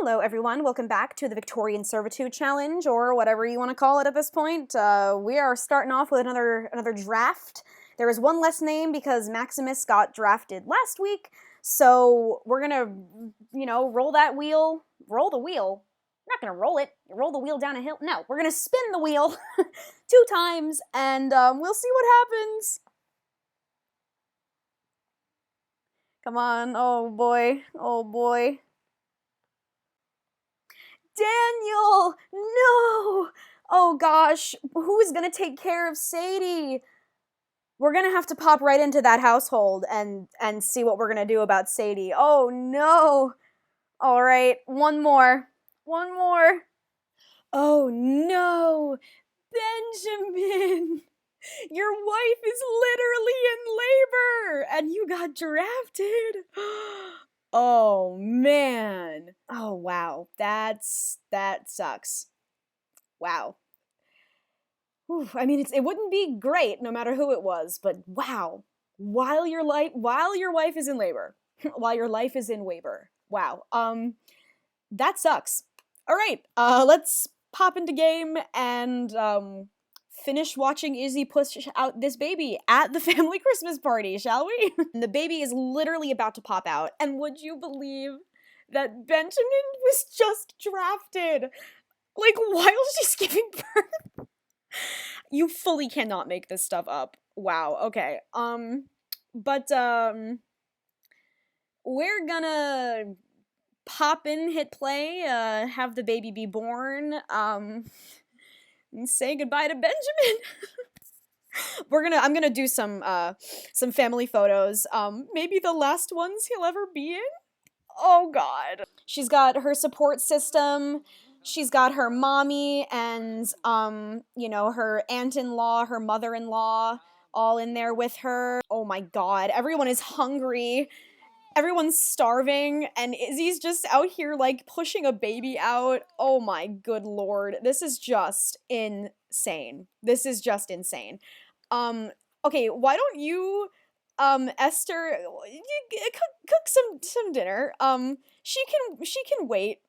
Hello everyone, welcome back to the Victorian Servitude Challenge, or whatever you want to call it at this point. We are starting off with another draft. There is one less name because Maximus got drafted last week, so we're gonna, roll the wheel. We're not gonna roll it, roll the wheel down a hill. No, we're gonna spin the wheel 2 times, and we'll see what happens. Come on, oh boy, oh boy. Daniel! No! Oh gosh, who is gonna take care of Sadie? We're gonna have to pop right into that household and see what we're gonna do about Sadie. Oh no! Alright, one more. One more. Oh no! Benjamin! Your wife is literally in labor! And you got drafted! Oh man. Oh wow. That sucks. Wow. Whew. I mean, it wouldn't be great no matter who it was, but wow. While your wife is in labor, while your life is in labor. Wow. That sucks. All right. Let's pop into game and finish watching Izzy push out this baby at the family Christmas party, shall we? The baby is literally about to pop out, and would you believe that Benjamin was just drafted? Like, while she's giving birth? You fully cannot make this stuff up. Wow, okay. We're gonna pop in, hit play, have the baby be born, and say goodbye to Benjamin. I'm gonna do some family photos. Maybe the last ones he'll ever be in. Oh god. She's got her support system. She's got her mommy and her aunt-in-law, her mother-in-law, all in there with her. Oh my god. Everyone is hungry. Everyone's starving, and Izzy's just out here, like, pushing a baby out. Oh my good lord. This is just insane. This is just insane. Okay, why don't you, Esther, cook some dinner. She can wait.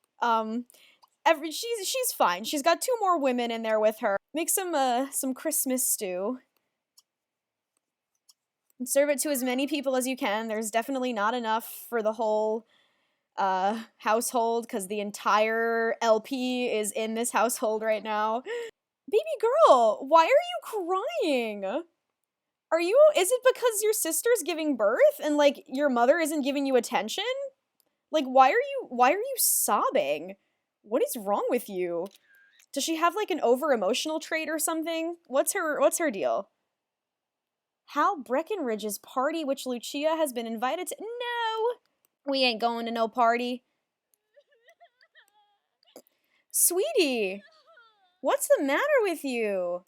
She's fine. She's got 2 more women in there with her. Make some Christmas stew. And serve it to as many people as you can. There's definitely not enough for the whole household, because the entire LP is in this household right now. Baby girl, why are you crying? Is it because your sister's giving birth and, like, your mother isn't giving you attention? Like, why are you sobbing? What is wrong with you? Does she have, like, an over-emotional trait or something? What's her deal? Hal Breckenridge's party, which Lucia has been invited to. No! We ain't going to no party. Sweetie, what's the matter with you?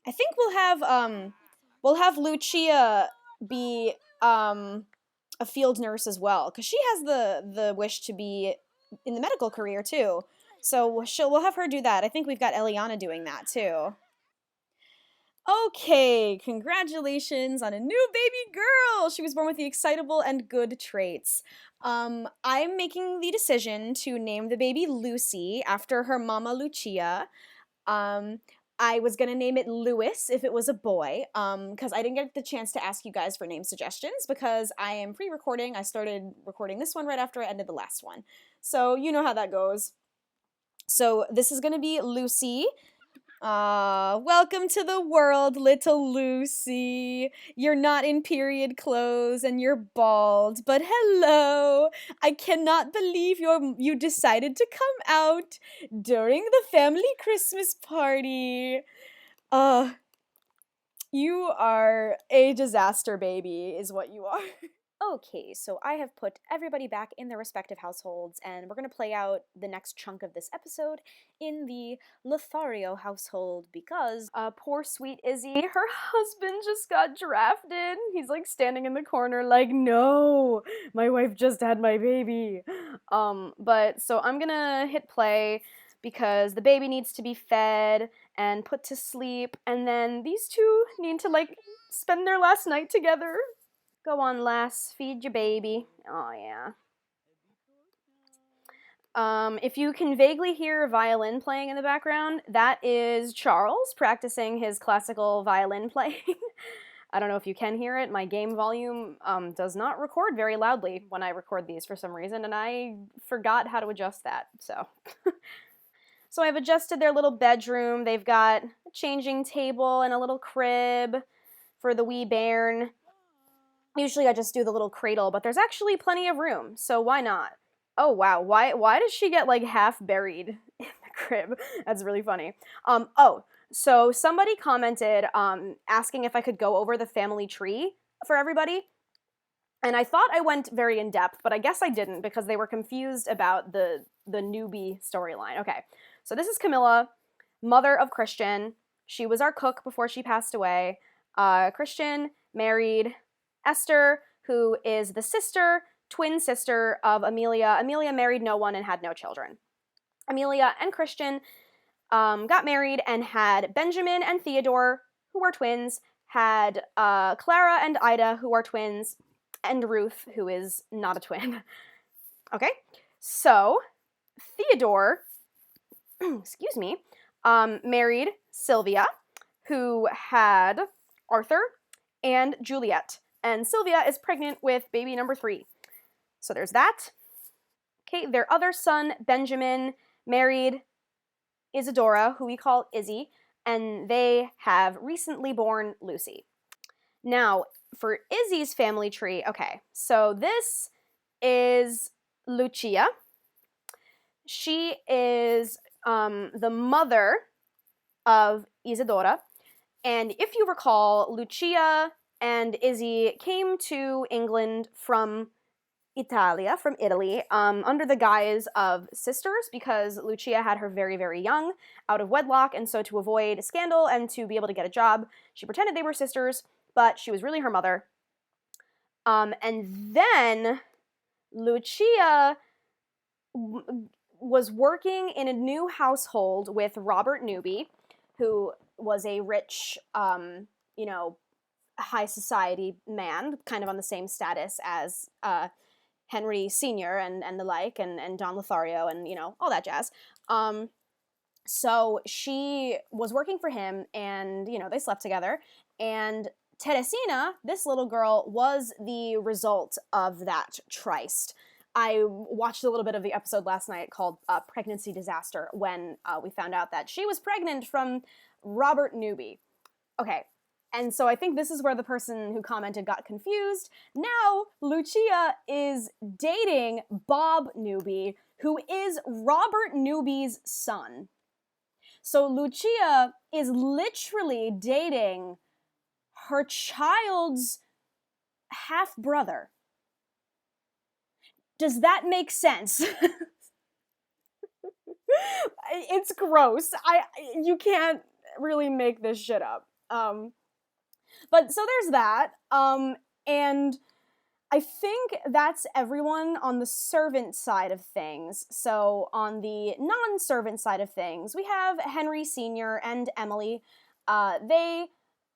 I think we'll have Lucia be a field nurse as well, because she has the wish to be in the medical career too. So we'll have her do that. I think we've got Eliana doing that too. Okay, congratulations on a new baby girl! She was born with the excitable and good traits. I'm making the decision to name the baby Lucy after her mama Lucia. I was gonna name it Lewis if it was a boy, because I didn't get the chance to ask you guys for name suggestions because I am pre-recording. I started recording this one right after I ended the last one. So you know how that goes. So this is gonna be Lucy. Welcome to the world, little Lucy. You're not in period clothes and you're bald, but hello. I cannot believe you decided to come out during the family Christmas party. You are a disaster baby, is what you are. Okay, so I have put everybody back in their respective households, and we're going to play out the next chunk of this episode in the Lothario household, because poor sweet Izzy, her husband just got drafted. He's like standing in the corner like, no, my wife just had my baby. But so I'm gonna hit play because the baby needs to be fed and put to sleep, and then these two need to, like, spend their last night together. Go on, lass, feed your baby. Oh, yeah. If you can vaguely hear a violin playing in the background, that is Charles practicing his classical violin playing. I don't know if you can hear it. My game volume does not record very loudly when I record these for some reason, and I forgot how to adjust that, so. So I've adjusted their little bedroom. They've got a changing table and a little crib for the wee bairn. Usually I just do the little cradle, but there's actually plenty of room, so why not? Oh wow, why does she get like half buried in the crib? That's really funny. So somebody commented asking if I could go over the family tree for everybody. And I thought I went very in depth, but I guess I didn't because they were confused about the newbie storyline. Okay. So this is Camilla, mother of Christian. She was our cook before she passed away. Christian married Esther, who is the twin sister of Amelia. Amelia married no one and had no children. Amelia and Christian got married and had Benjamin and Theodore, who are twins, had Clara and Ida, who are twins, and Ruth, who is not a twin. Okay, so Theodore, excuse me, married Sylvia, who had Arthur and Juliet. And Sylvia is pregnant with baby number 3. So there's that. Okay, their other son, Benjamin, married Isadora, who we call Izzy, and they have recently born Lucy. Now, for Izzy's family tree, okay, so this is Lucia. She is the mother of Isadora, and if you recall, Lucia and Izzy came to England from Italy, under the guise of sisters, because Lucia had her very, very young, out of wedlock, and so to avoid a scandal and to be able to get a job, she pretended they were sisters, but she was really her mother. And then Lucia was working in a new household with Robert Newby, who was a rich, high society man, kind of on the same status as Henry Sr. and the like, and Don Lothario, and, all that jazz. So she was working for him, and, they slept together, and Teresina, this little girl, was the result of that tryst. I watched a little bit of the episode last night called Pregnancy Disaster, when we found out that she was pregnant from Robert Newby. Okay, and so I think this is where the person who commented got confused. Now, Lucia is dating Bob Newby, who is Robert Newby's son. So Lucia is literally dating her child's half-brother. Does that make sense? It's gross. You can't really make this shit up. But so there's that. And I think that's everyone on the servant side of things. So on the non-servant side of things, we have Henry Sr. and Emily. They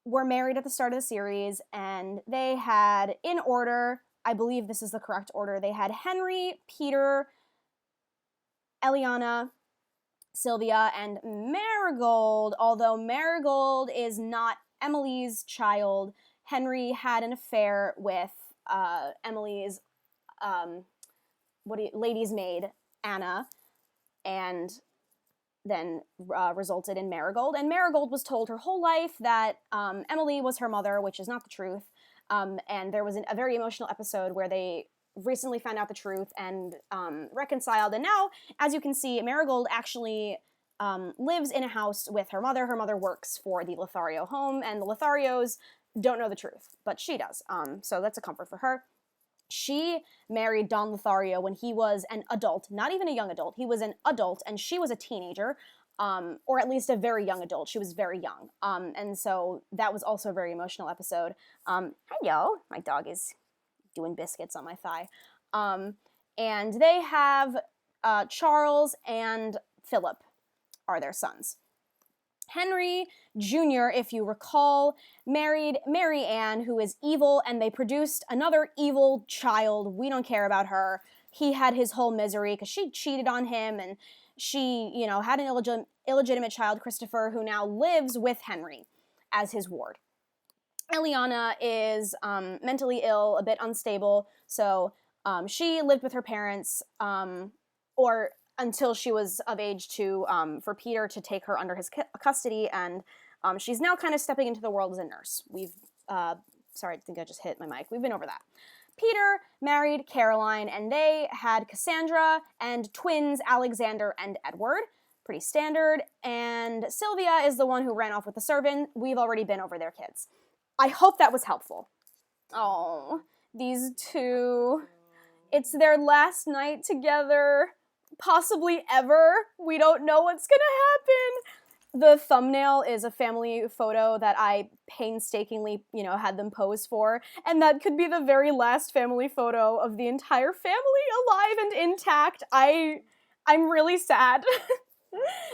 were married at the start of the series, and they had, in order, I believe this is the correct order, they had Henry, Peter, Eliana, Sylvia, and Marigold, although Marigold is not Emily's child. Henry had an affair with Emily's lady's maid, Anna, and then resulted in Marigold. And Marigold was told her whole life that Emily was her mother, which is not the truth. And there was a very emotional episode where they recently found out the truth and reconciled. And now, as you can see, Marigold actually lives in a house with her mother. Her mother works for the Lothario home, and the Lotharios don't know the truth, but she does. So that's a comfort for her. She married Don Lothario when he was an adult, not even a young adult. He was an adult, and she was a teenager, or at least a very young adult. She was very young. And so that was also a very emotional episode. Hello, my dog is doing biscuits on my thigh. And they have Charles and Philip are their sons. Henry Jr., if you recall, married Mary Ann, who is evil, and they produced another evil child. We don't care about her. he had his whole misery because she cheated on him, and she, you know, had an illegitimate child, Christopher, who now lives with Henry as his ward. Eliana is mentally ill, a bit unstable, so she lived with her parents, or until she was of age to for Peter to take her under his custody, and she's now kind of stepping into the world as a nurse. Sorry, I think I just hit my mic. We've been over that. Peter married Caroline, and they had Cassandra and twins Alexander and Edward. Pretty standard. And Sylvia is the one who ran off with the servant. We've already been over their kids. I hope that was helpful. Oh, these two. It's their last night together, possibly ever. We don't know what's gonna happen. The thumbnail is a family photo that I painstakingly, you know, had them pose for, and that could be the very last family photo of the entire family alive and intact. I'm really sad.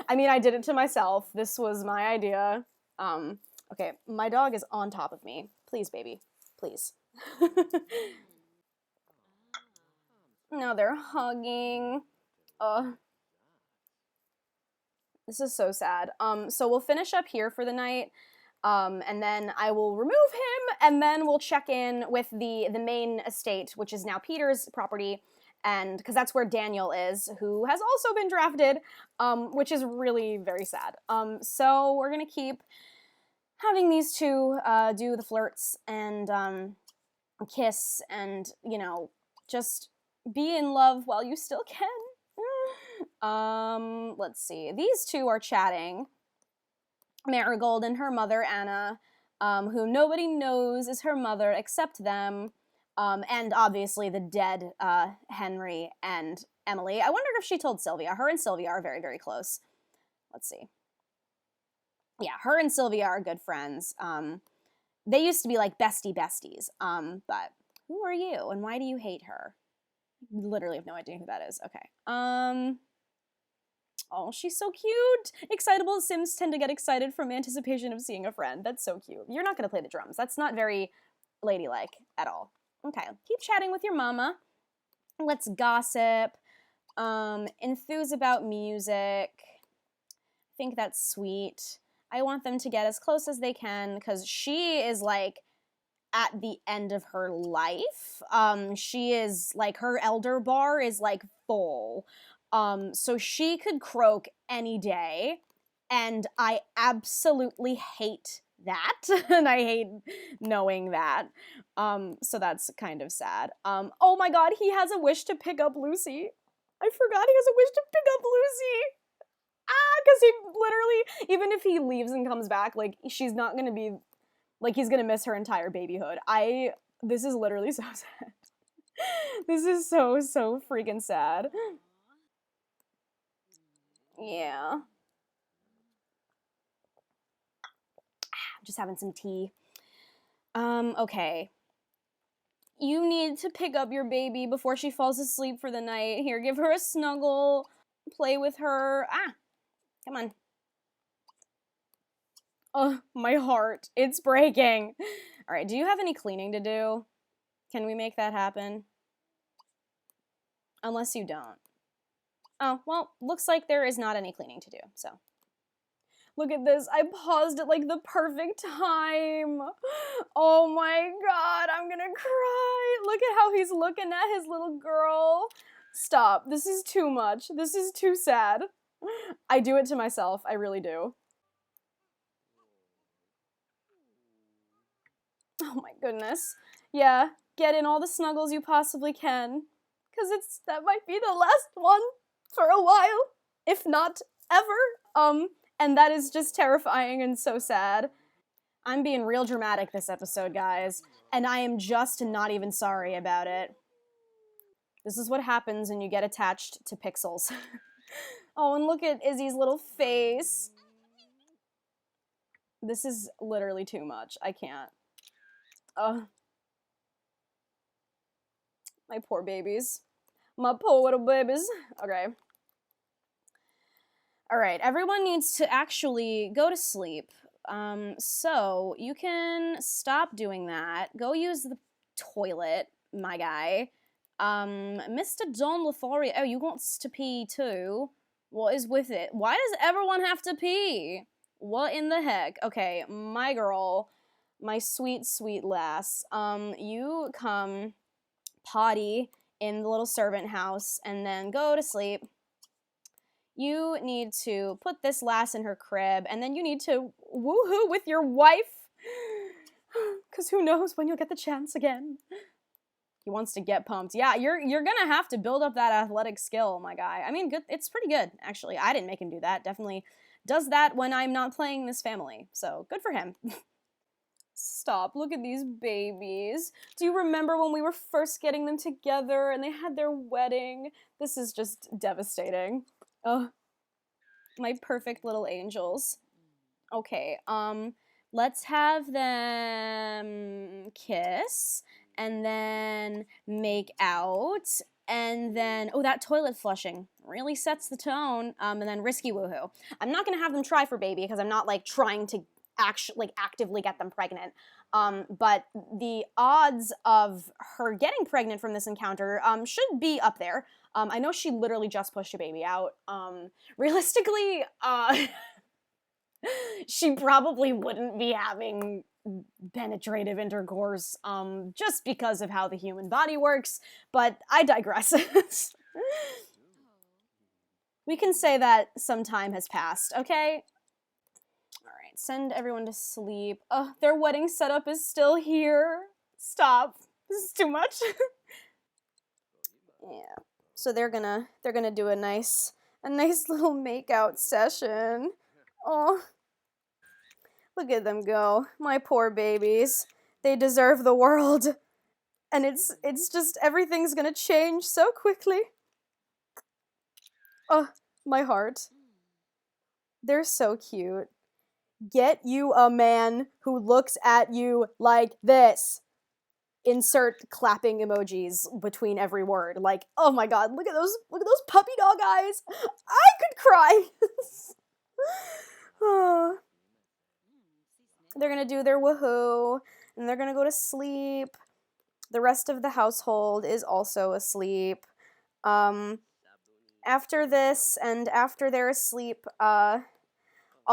I mean, I did it to myself. This was my idea. Okay, my dog is on top of me. Please, baby. Please. Now they're hugging. This is so sad. So we'll finish up here for the night, and then I will remove him, and then we'll check in with the main estate, which is now Peter's property, and because that's where Daniel is, who has also been drafted, which is really very sad. So we're gonna keep having these two do the flirts and kiss, and, you know, just be in love while you still can. Let's see. These two are chatting. Marigold and her mother, Anna, who nobody knows is her mother except them, and obviously the dead Henry and Emily. I wonder if she told Sylvia. Her and Sylvia are very, very close. Let's see. Yeah, her and Sylvia are good friends. They used to be like besties, but who are you and why do you hate her? Literally have no idea who that is. Okay. Oh, she's so cute. Excitable Sims tend to get excited from anticipation of seeing a friend. That's so cute. You're not going to play the drums. That's not very ladylike at all. Okay, keep chatting with your mama. Let's gossip. Enthuse about music. I think that's sweet. I want them to get as close as they can because she is like at the end of her life. She is like, her elder bar is like full. So she could croak any day, and I absolutely hate that, and I hate knowing that. So that's kind of sad. Oh my god, he has a wish to pick up Lucy. I forgot he has a wish to pick up Lucy. Because he literally, even if he leaves and comes back, like, she's not gonna be, like, he's gonna miss her entire babyhood. This is literally so sad. This is so freaking sad. Yeah. Just having some tea. Okay. You need to pick up your baby before she falls asleep for the night. Here, give her a snuggle. Play with her. Come on. Oh, my heart. It's breaking. All right, do you have any cleaning to do? Can we make that happen? Unless you don't. Oh, well, looks like there is not any cleaning to do, so. Look at this. I paused at, like, the perfect time. Oh my god, I'm gonna cry. Look at how he's looking at his little girl. Stop. This is too much. This is too sad. I do it to myself. I really do. Oh my goodness. Yeah, get in all the snuggles you possibly can. Because that might be the last one for a while. If not ever. And that is just terrifying and so sad. I'm being real dramatic this episode, guys. And I am just not even sorry about it. This is what happens when you get attached to pixels. Oh, and look at Izzy's little face. This is literally too much. I can't. My poor babies. My poor little babies. Okay. Alright, everyone needs to actually go to sleep. So you can stop doing that. Go use the toilet, my guy. Mr. Don Lothario. Oh, you want to pee too? What is with it? Why does everyone have to pee? What in the heck? Okay, my girl, my sweet, sweet lass. You come potty in the little servant house and then go to sleep. You need to put this lass in her crib, and then you need to woohoo with your wife. Because who knows when you'll get the chance again. He wants to get pumped. Yeah, you're gonna have to build up that athletic skill, my guy. I mean, good. It's pretty good, actually. I didn't make him do that. Definitely does that when I'm not playing this family. So, good for him. Stop. Look at these babies. Do you remember when we were first getting them together and they had their wedding? This is just devastating. Oh, my perfect little angels. Okay, let's have them kiss and then make out and then, oh, that toilet flushing really sets the tone, and then risky woohoo. I'm not gonna have them try for baby because I'm not like trying to actively get them pregnant. But the odds of her getting pregnant from this encounter should be up there. I know she literally just pushed a baby out. Realistically, she probably wouldn't be having penetrative intercourse just because of how the human body works, but I digress. We can say that some time has passed, okay? Alright, send everyone to sleep. Oh, their wedding setup is still here. Stop. This is too much. Yeah. So they're gonna do a nice little makeout session. Oh. Look at them go. My poor babies. They deserve the world. And it's just everything's gonna change so quickly. Oh, my heart. They're so cute. Get you a man who looks at you like this. Insert clapping emojis between every word. Like, oh my god, look at those puppy dog eyes. I could cry. Oh. They're gonna do their woohoo, and they're gonna go to sleep. The rest of the household is also asleep. After this, and after they're asleep, I'll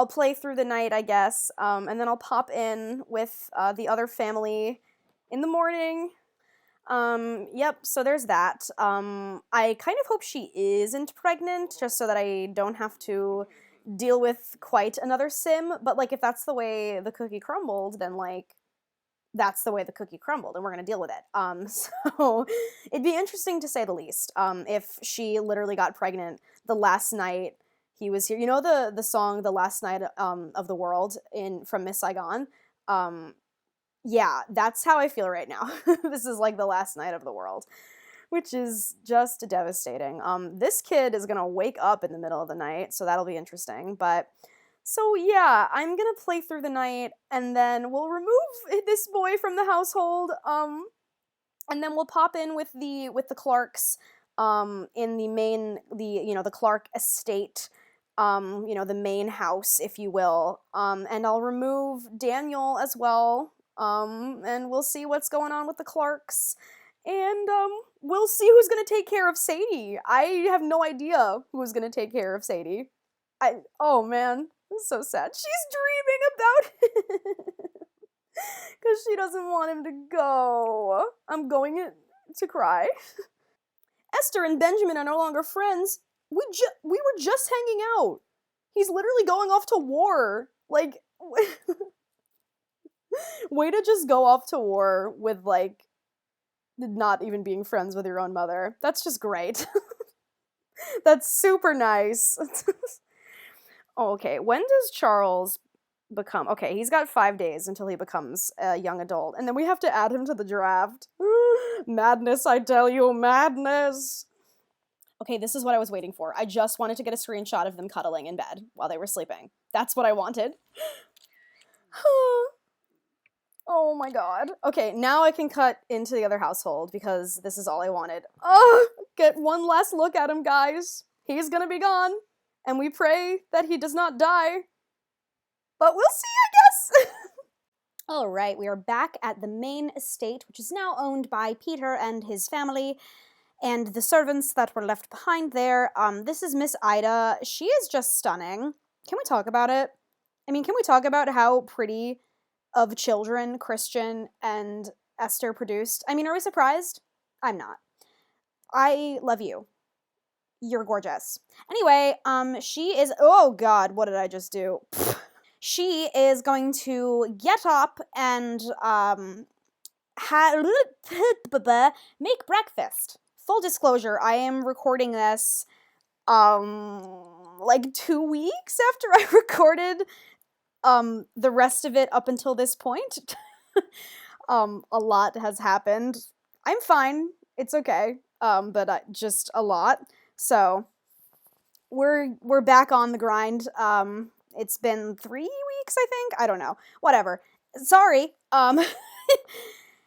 play through the night, I guess, and then I'll pop in with the other family in the morning. Yep, so there's that. I kind of hope she isn't pregnant, just so that I don't have to deal with quite another sim, but, like, if that's the way the cookie crumbled, then, like, that's the way the cookie crumbled, and we're gonna deal with it. So, it'd be interesting to say the least, if she literally got pregnant the last night he was here. You know the song, The Last Night of the World from Miss Saigon? Yeah, that's how I feel right now. This is like the last night of the world, which is just devastating. This kid is gonna wake up in the middle of the night, so that'll be interesting. But, so yeah, I'm gonna play through the night, and then we'll remove this boy from the household, and then we'll pop in with the Clarks, in the Clark estate, the main house, if you will, and I'll remove Daniel as well, and we'll see what's going on with the Clarks, and, we'll see who's gonna take care of Sadie. I have no idea who's gonna take care of Sadie. Oh man, it's so sad. She's dreaming about it! Because she doesn't want him to go. I'm going to cry. Esther and Benjamin are no longer friends. We were just hanging out. He's literally going off to war. Like, way to just go off to war with, like, not even being friends with your own mother. That's just great. That's super nice. Oh, okay, when does Charles become... Okay, he's got 5 days until he becomes a young adult, and then we have to add him to the draft. Madness, I tell you, madness! Okay, this is what I was waiting for. I just wanted to get a screenshot of them cuddling in bed while they were sleeping. That's what I wanted. Oh my god. Okay, now I can cut into the other household because this is all I wanted. Get one last look at him, guys. He's gonna be gone. And we pray that he does not die. But we'll see, I guess! Alright, we are back at the main estate, which is now owned by Peter and his family. and the servants that were left behind there. This is Miss Ida. She is just stunning. Can we talk about it? I mean, can we talk about how pretty of children Christian and Esther produced? I mean, are we surprised? I'm not. I love you. You're gorgeous. Anyway, she is, oh god, what did I just do? She is going to get up and, make breakfast. Full disclosure, I am recording this, like 2 weeks after I recorded, the rest of it up until this point. A lot has happened. I'm fine. It's okay. But just a lot. So, we're back on the grind. It's been 3 weeks, I think? I don't know. Whatever. Sorry.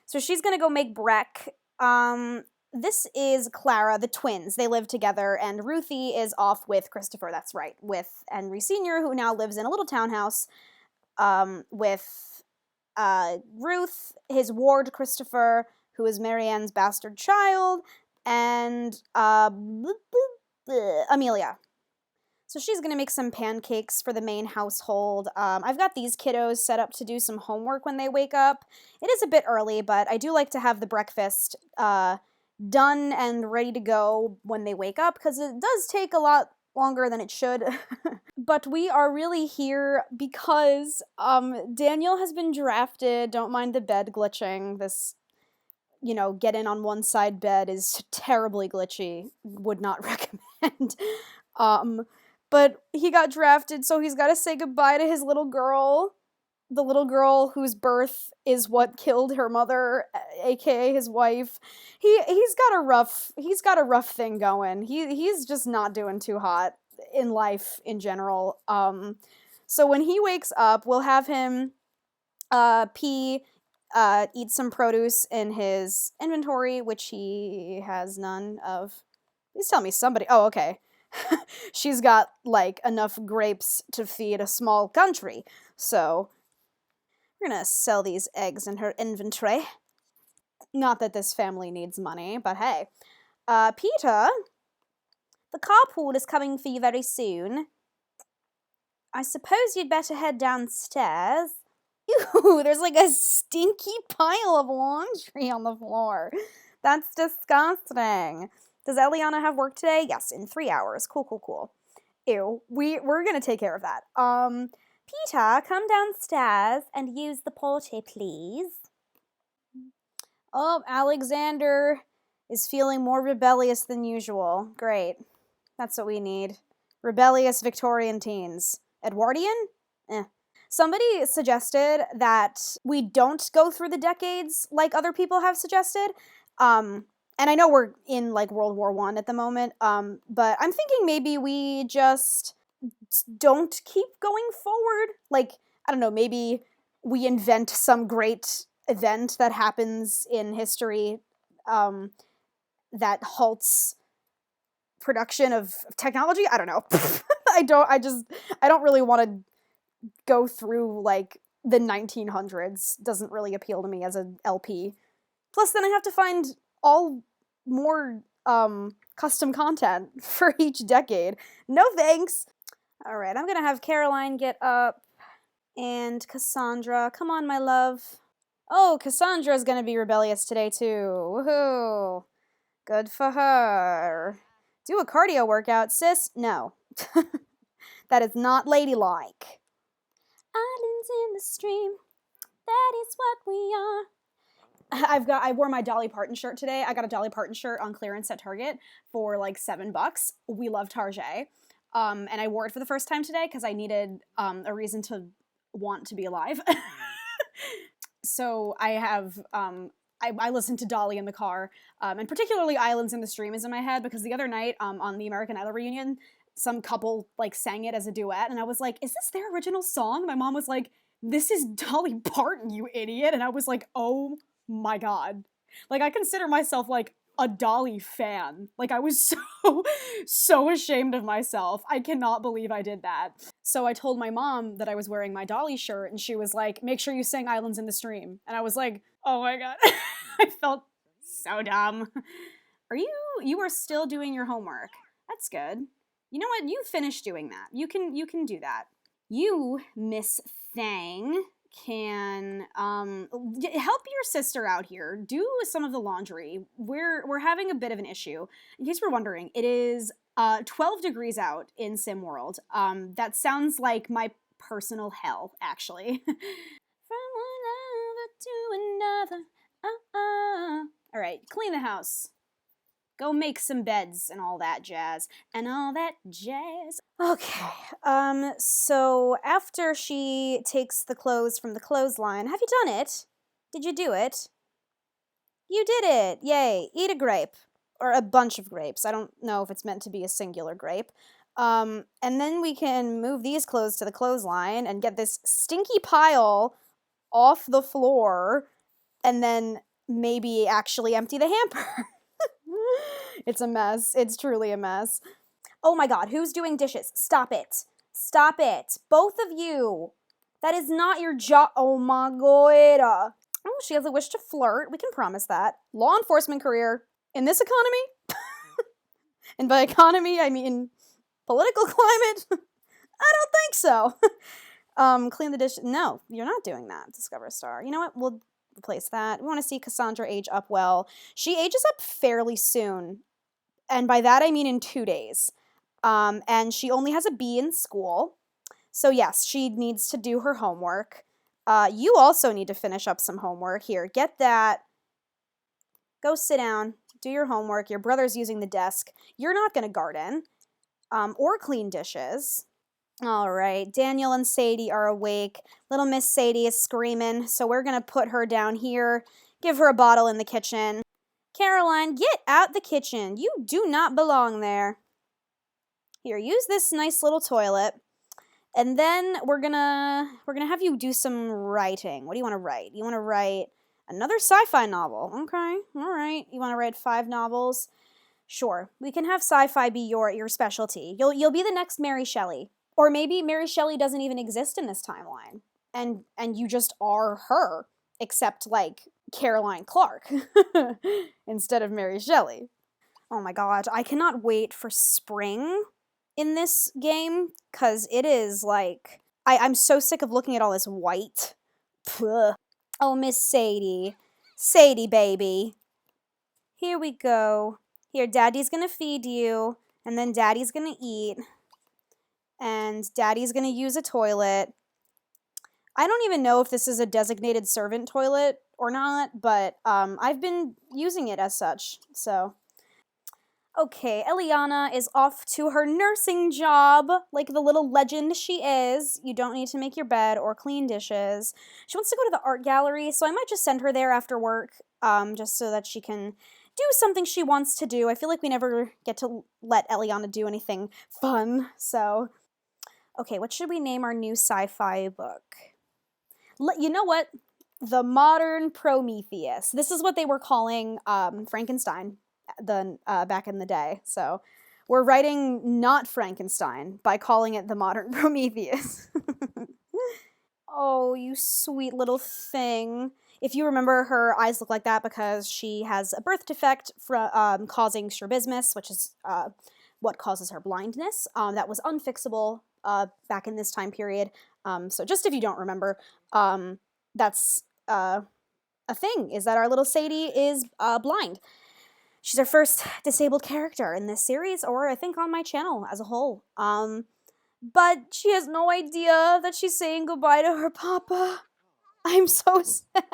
So she's gonna go make Breck. This is Clara, the twins. They live together, and Ruthie is off with Christopher, that's right, with Henry Sr., who now lives in a little townhouse, with, Ruth, his ward, Christopher, who is Marianne's bastard child, and, Amelia. So she's gonna make some pancakes for the main household. I've got these kiddos set up to do some homework when they wake up. It is a bit early, but I do like to have the breakfast done and ready to go when they wake up, because it does take a lot longer than it should. But we are really here because Daniel has been drafted. Don't mind the bed glitching. This, get in on one side bed is terribly glitchy. Would not recommend. But he got drafted, so he's got to say goodbye to his little girl. The little girl whose birth is what killed her mother, aka his wife. He's got a rough thing going. He's just not doing too hot in life in general. So when he wakes up, we'll have him eat some produce in his inventory, which he has none of. Please tell me somebody. Oh, okay. She's got, like, enough grapes to feed a small country. So, we're gonna sell these eggs in her inventory. Not that this family needs money, but hey. Peter, the carpool is coming for you very soon. I suppose you'd better head downstairs. Ew, there's like a stinky pile of laundry on the floor. That's disgusting. Does Eliana have work today? Yes, in 3 hours. Cool. Ew, we're gonna take care of that. Peter, come downstairs and use the potty, please. Oh, Alexander is feeling more rebellious than usual. Great. That's what we need. Rebellious Victorian teens. Edwardian? Somebody suggested that we don't go through the decades like other people have suggested. And I know we're in, like, World War I at the moment, but I'm thinking maybe we just don't keep going forward. Like, I don't know, maybe we invent some great event that happens in history that halts production of technology. I don't know. I don't really want to go through, like, the 1900s. Doesn't really appeal to me as an LP. Plus, then I have to find all more custom content for each decade. No thanks. All right, I'm gonna have Caroline get up, and Cassandra, come on, my love. Oh, Cassandra's gonna be rebellious today too. Woohoo! Good for her. Do a cardio workout, sis. No, that is not ladylike. Islands in the stream. That is what we are. I wore my Dolly Parton shirt today. I got a Dolly Parton shirt on clearance at Target for like $7. We love Target. And I wore it for the first time today because I needed a reason to want to be alive. So I have, I listened to Dolly in the car, and particularly Islands in the Stream is in my head because the other night on the American Idol reunion, some couple like sang it as a duet, and I was like, is this their original song? My mom was like, this is Dolly Parton, you idiot. And I was like, oh my god. Like, I consider myself, like, a Dolly fan. Like, I was so ashamed of myself. I cannot believe I did that. So I told my mom that I was wearing my Dolly shirt, and she was like, make sure you sing Islands in the Stream. And I was like, oh my god. I felt so dumb. You are still doing your homework. That's good. You know what? You finished doing that. You can do that. You, Miss Thang, can help your sister out here. Do some of the laundry. We're having a bit of an issue. In case we're wondering, it is 12 degrees out in SimWorld. That sounds like my personal hell, actually. From one lover to another. All right, clean the house. Go make some beds and all that jazz. Okay, so after she takes the clothes from the clothesline, have you done it? Did you do it? You did it! Yay! Eat a grape. Or a bunch of grapes. I don't know if it's meant to be a singular grape. And then we can move these clothes to the clothesline and get this stinky pile off the floor, and then maybe actually empty the hamper. It's a mess. It's truly a mess. Oh my god, who's doing dishes? Stop it. Stop it. Both of you. That is not your job. Oh my god. Oh, she has a wish to flirt. We can promise that. Law enforcement career. In this economy? And by economy, I mean political climate? I don't think so. Clean the dish. No, you're not doing that, Discover a Star. You know what? We'll replace that. We want to see Cassandra age up well. She ages up fairly soon. And by that, I mean in 2 days. And she only has a B in school. So yes, she needs to do her homework. You also need to finish up some homework. Here, get that. Go sit down. Do your homework. Your brother's using the desk. You're not going to garden. Or clean dishes. All right, Daniel and Sadie are awake. Little Miss Sadie is screaming, so we're going to put her down here. Give her a bottle in the kitchen. Caroline, get out the kitchen. You do not belong there. Here, use this nice little toilet. And then we're gonna have you do some writing. What do you want to write? You want to write another sci-fi novel. Okay, all right. You want to write 5 novels? Sure. We can have sci-fi be your specialty. You'll be the next Mary Shelley. Or maybe Mary Shelley doesn't even exist in this timeline. And you just are her, except like Caroline Clark instead of Mary Shelley. Oh my god, I cannot wait for spring in this game, because it is like, I'm so sick of looking at all this white. Ugh. Oh, Miss Sadie. Sadie, baby. Here we go. Here, Daddy's gonna feed you, and then Daddy's gonna eat, and Daddy's gonna use a toilet. I don't even know if this is a designated servant toilet or not, but I've been using it as such, so. Okay, Eliana is off to her nursing job, like the little legend she is. You don't need to make your bed or clean dishes. She wants to go to the art gallery, so I might just send her there after work, just so that she can do something she wants to do. I feel like we never get to let Eliana do anything fun, so. Okay, what should we name our new sci-fi book? You know what? The Modern Prometheus. This is what they were calling Frankenstein back in the day. So we're writing not Frankenstein by calling it The Modern Prometheus. Oh, you sweet little thing. If you remember, her eyes look like that because she has a birth defect causing strabismus, which is what causes her blindness. That was unfixable back in this time period. So just if you don't remember, that's a thing, is that our little Sadie is blind. She's our first disabled character in this series, or I think on my channel as a whole. But she has no idea that she's saying goodbye to her papa. I'm so sad.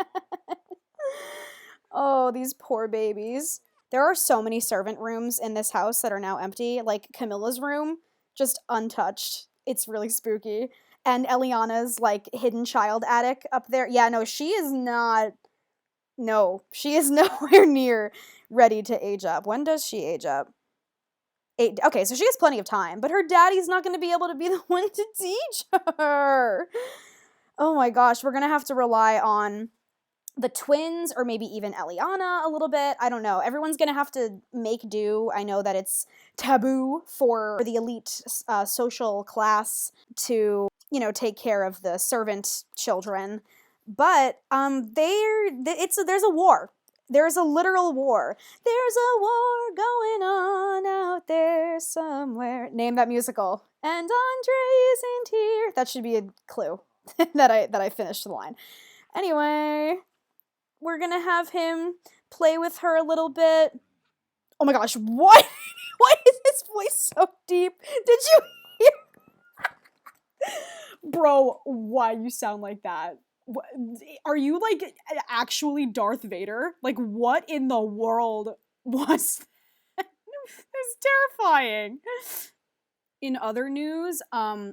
Oh, these poor babies. There are so many servant rooms in this house that are now empty, like Camilla's room, just untouched. It's really spooky. And Eliana's, like, hidden child attic up there. Yeah, no, she is not... No, she is nowhere near ready to age up. When does she age up? Okay, so she has plenty of time, but her daddy's not going to be able to be the one to teach her. Oh my gosh, we're going to have to rely on the twins, or maybe even Eliana a little bit. I don't know. Everyone's going to have to make do. I know that it's taboo for the elite social class to, you know, take care of the servant children. But there's a war. There's a literal war. There's a war going on out there somewhere. Name that musical. And Andre isn't here. That should be a clue that I finished the line. Anyway, we're gonna have him play with her a little bit. Oh my gosh, what? Why is his voice so deep? Did you hear? Bro, why you sound like that? Are you like actually Darth Vader? Like, what in the world was that? It's terrifying. In other news,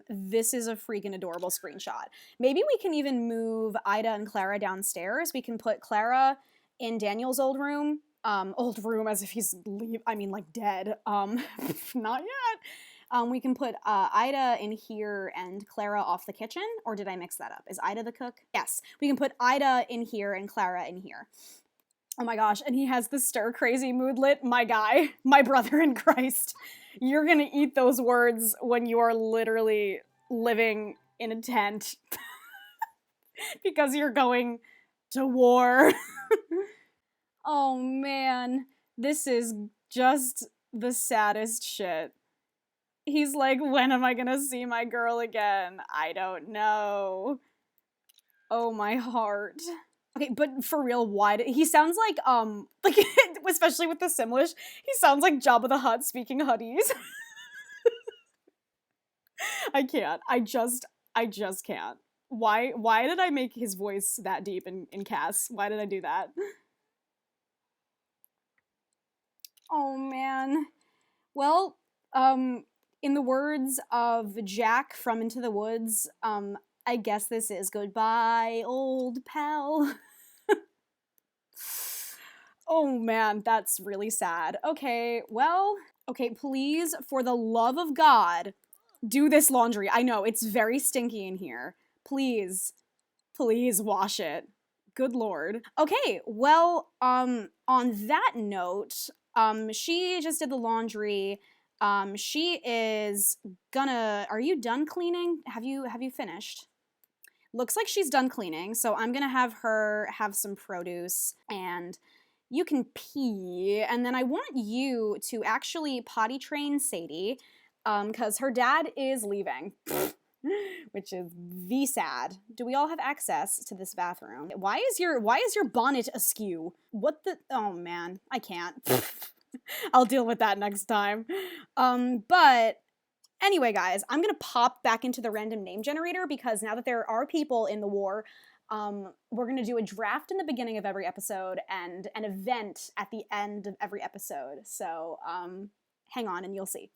this is a freaking adorable screenshot. Maybe we can even move Ida and Clara downstairs. We can put Clara in Daniel's old room as if he's like dead. Not yet. We can put Ida in here and Clara off the kitchen, or did I mix that up? Is Ida the cook? Yes. We can put Ida in here and Clara in here. Oh my gosh, and he has the stir crazy moodlet. My guy, my brother in Christ. You're gonna eat those words when you are literally living in a tent because you're going to war. Oh man, this is just the saddest shit. He's like, when am I gonna see my girl again? I don't know. Oh my heart. Okay, but for real, why he sounds like especially with the Simlish, he sounds like Jabba the Hutt speaking Huttese. I can't. I just can't. Why did I make his voice that deep in Cass? Why did I do that? Oh man. Well, in the words of Jack from Into the Woods, I guess this is goodbye, old pal. Oh man, that's really sad. Okay, well, okay, please, for the love of God, do this laundry. I know, it's very stinky in here. Please, please wash it. Good lord. Okay, well, on that note, she just did the laundry. She is gonna, are you done cleaning? Have you finished? Looks like she's done cleaning, so I'm gonna have her have some produce, and you can pee, and then I want you to actually potty train Sadie, because her dad is leaving, which is sad. Do we all have access to this bathroom? Why is your bonnet askew? What the, oh man, I can't. I'll deal with that next time. But anyway, guys, I'm gonna pop back into the random name generator because now that there are people in the war, we're gonna do a draft in the beginning of every episode and an event at the end of every episode. So, hang on and you'll see.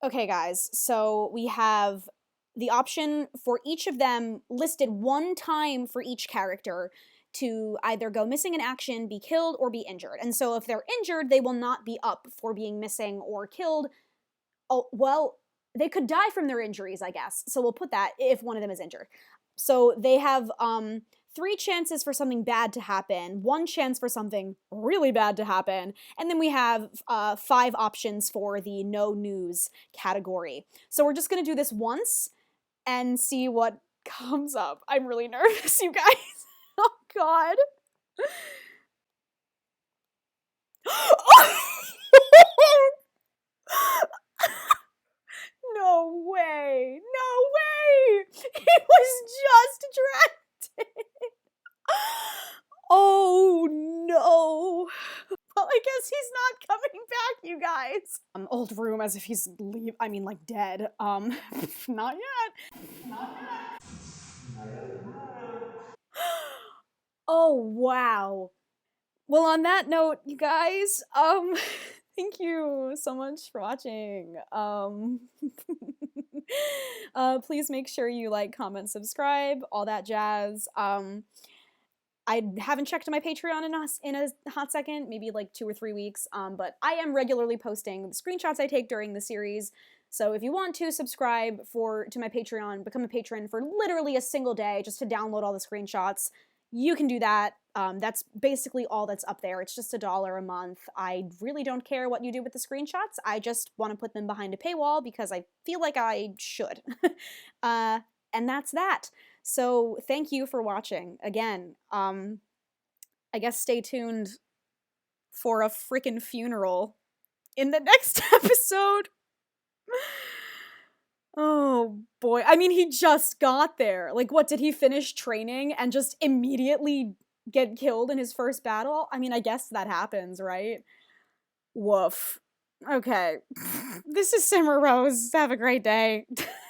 Okay, guys, so we have the option for each of them listed one time for each character to either go missing in action, be killed, or be injured. And so if they're injured, they will not be up for being missing or killed. Oh, well, they could die from their injuries, I guess. So we'll put that if one of them is injured. So they have 3 chances for something bad to happen, 1 chance for something really bad to happen, and then we have 5 options for the no news category. So we're just gonna do this once and see what comes up. I'm really nervous, you guys. Oh god. No way! No way! He was just drafted! Oh no! Well, I guess he's not coming back, you guys. Old room as if he's like dead. Not yet. Not yet. Oh wow. Well, on that note, you guys, thank you so much for watching. Please make sure you like, comment, subscribe, all that jazz. I haven't checked my Patreon in a hot second, maybe like 2 or 3 weeks, but I am regularly posting the screenshots I take during the series. So if you want to subscribe to my Patreon, become a patron for literally a single day just to download all the screenshots, you can do that. That's basically all that's up there. It's just $1 a month. I really don't care what you do with the screenshots. I just want to put them behind a paywall because I feel like I should. And that's that. So thank you for watching. Again, I guess stay tuned for a freaking funeral in the next episode. Oh boy. I mean, he just got there. Like, what, did he finish training and just immediately get killed in his first battle? I mean, I guess that happens, right? Woof. Okay. This is Simmer Rose. Have a great day.